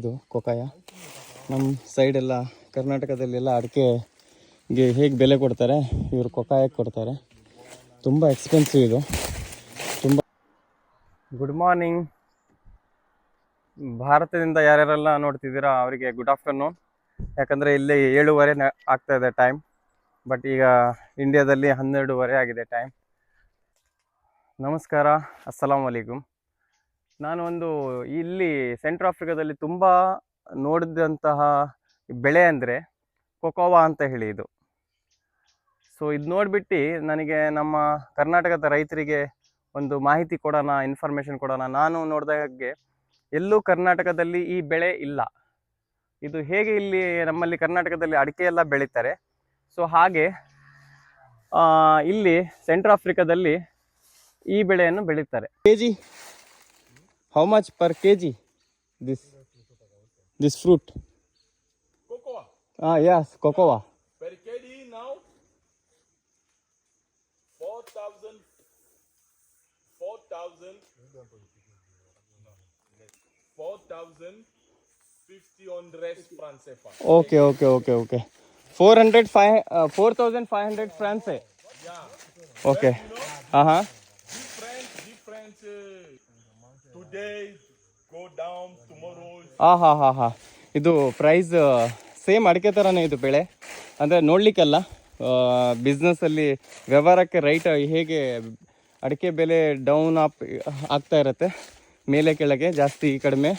ಇದು ಕೊಕಾಯ. ನಮ್ಮ ಸೈಡೆಲ್ಲ ಕರ್ನಾಟಕದಲ್ಲೆಲ್ಲ ಅಡಿಕೆಗೆ ಹೇಗೆ ಬೆಲೆ ಕೊಡ್ತಾರೆ, ಇವರು ಕೊಕಾಯಕ್ಕೆ ಕೊಡ್ತಾರೆ. ತುಂಬ ಎಕ್ಸ್ಪೆನ್ಸಿವ್ ಇದು, ತುಂಬ. Good morning. ಭಾರತದಿಂದ ಯಾರ್ಯಾರೆಲ್ಲ ನೋಡ್ತಿದ್ದೀರಾ ಅವರಿಗೆ ಗುಡ್ ಆಫ್ಟರ್ನೂನ್. ಯಾಕಂದರೆ ಇಲ್ಲಿ 7:15 ಆಗ್ತಾ ಇದೆ ಟೈಮ್. ಬಟ್ ಈಗ ಇಂಡಿಯಾದಲ್ಲಿ 12:30 ಆಗಿದೆ ಟೈಮ್. ನಮಸ್ಕಾರ, ಅಸ್ಸಲಾಂ ವಲೈಕುಮ್. ನಾನು ಇಲ್ಲಿ ಸೆಂಟ್ರಲ್ ಆಫ್ರಿಕಾದಲ್ಲಿ ತುಂಬ ನೋಡಿದಂತಹ ಬೆಳೆ ಅಂದರೆ ಕೊಕೋವಾ ಅಂತ ಹೇಳಿ ಇದು. ಸೊ ಇದು ನೋಡಿಬಿಟ್ಟು ನನಗೆ ನಮ್ಮ ಕರ್ನಾಟಕದ ರೈತರಿಗೆ ಒಂದು ಮಾಹಿತಿ ಕೊಡೋಣ, ಇನ್ಫಾರ್ಮೇಷನ್ ಕೊಡೋಣ. ನಾನು ನೋಡಿದ ಹಾಗೆ ಎಲ್ಲೂ ಕರ್ನಾಟಕದಲ್ಲಿ ಈ ಬೆಳೆ ಇಲ್ಲ. ಇದು ಹೇಗೆ ಇಲ್ಲಿ ನಮ್ಮಲ್ಲಿ ಕರ್ನಾಟಕದಲ್ಲಿ ಅಡಿಕೆ ಎಲ್ಲ ಬೆಳೀತಾರೆ, ಸೊ ಹಾಗೆ ಇಲ್ಲಿ ಸೆಂಟ್ರಲ್ ಆಫ್ರಿಕಾದಲ್ಲಿ ಈ ಬೆಳೆಯನ್ನು ಬೆಳೀತಾರೆ. KG how much per KG this fruit? Cocoa. Yes, cocoa. Per kg now 4,500 francs CFA. Okay. 4,500 francs. Yeah. Okay. Different. Today go down, tomorrow. ಇದು ಪ್ರೈಸ್ ಸೇಮ್ ಅಡಿಕೆ ಥರನೇ ಇದು ಬೆಳೆ. ಅಂದರೆ ನೋಡಲಿಕ್ಕಲ್ಲ, ಬಿಸ್ನೆಸ್ಸಲ್ಲಿ ವ್ಯವಹಾರಕ್ಕೆ ರೈಟ್ ಹೇಗೆ ಅಡಿಕೆ ಬೆಲೆ ಡೌನ್ ಆಗ್ತಾ ಇರುತ್ತೆ, ಮೇಲೆ ಕೆಳಗೆ ಜಾಸ್ತಿ ಕಡಿಮೆ,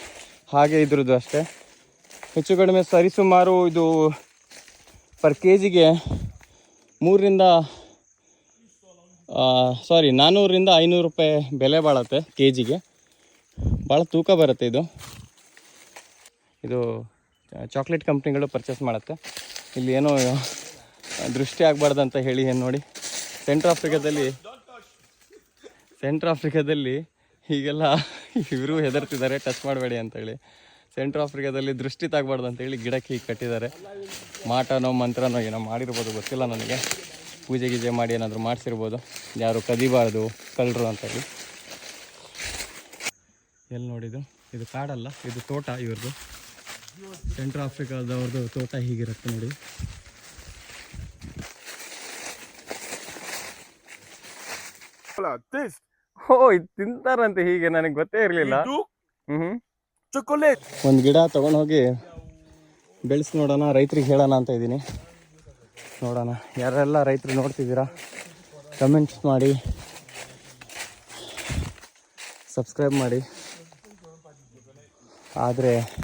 ಹಾಗೆ ಇದ್ರದ್ದು ಅಷ್ಟೇ. ಹೆಚ್ಚು ಕಡಿಮೆ ಸರಿಸುಮಾರು ಇದು ಪರ್ ಕೆ ಜಿಗೆ 400ರಿಂದ 500 ರೂಪಾಯಿ ಬೆಲೆ ಬಾಳುತ್ತೆ ಕೆ ಜಿಗೆ. ಭಾಳ ತೂಕ ಬರುತ್ತೆ ಇದು ಚಾಕ್ಲೇಟ್ ಕಂಪ್ನಿಗಳು ಪರ್ಚೇಸ್ ಮಾಡುತ್ತೆ. ಇಲ್ಲಿ ಏನೋ ದೃಷ್ಟಿ ಆಗಬಾರ್ದು ಅಂತ ಹೇಳಿ ಏನು ನೋಡಿ, ಸೆಂಟ್ರಲ್ ಆಫ್ರಿಕಾದಲ್ಲಿ ಹೀಗೆಲ್ಲ ಇವರು ಹೆದರ್ತಿದ್ದಾರೆ, ಟಚ್ ಮಾಡಬೇಡಿ ಅಂತೇಳಿ. ಸೆಂಟ್ರಲ್ ಆಫ್ರಿಕಾದಲ್ಲಿ ದೃಷ್ಟಿ ತಾಗಬಾರ್ದು ಅಂತೇಳಿ ಗಿಡಕ್ಕೆ ಹೀಗೆ ಕಟ್ಟಿದ್ದಾರೆ. ಮಾಟನೋ ಮಂತ್ರನೋ ಏನೋ ಮಾಡಿರ್ಬೋದು, ಗೊತ್ತಿಲ್ಲ ನನಗೆ. ಪೂಜೆ ಗೀಜೆ ಮಾಡಿ ಏನಾದರೂ ಮಾಡಿಸಿರ್ಬೋದು, ಯಾರು ಕದಿಬಾರ್ದು ಕಳ್ಳರು ಅಂತೇಳಿ. ಎಲ್ಲಿ ನೋಡಿದ್ದು, ಇದು ಕಾಡಲ್ಲ, ಇದು ತೋಟ ಇವ್ರದ್ದು. ಸೆಂಟ್ರಲ್ ಆಫ್ರಿಕಾದವ್ರದ್ದು ತೋಟ ಹೀಗಿರುತ್ತೆ ನೋಡಿ. ಇದು ತಿಂತಾರಂತೆ ಹೀಗೆ, ನನಗೆ ಗೊತ್ತೇ ಇರಲಿಲ್ಲ. Chocolate. ಒಂದು ಗಿಡ ತೊಗೊಂಡೋಗಿ ಬೆಳೆಸಿ ನೋಡೋಣ, ರೈತರಿಗೆ ಹೇಳೋಣ ಅಂತ ಇದ್ದೀನಿ. ನೋಡೋಣ, ಯಾರೆಲ್ಲ ರೈತರು ನೋಡ್ತಿದ್ದೀರಾ ಕಮೆಂಟ್ಸ್ ಮಾಡಿ, ಸಬ್ಸ್ಕ್ರೈಬ್ ಮಾಡಿ. ಆದರೆ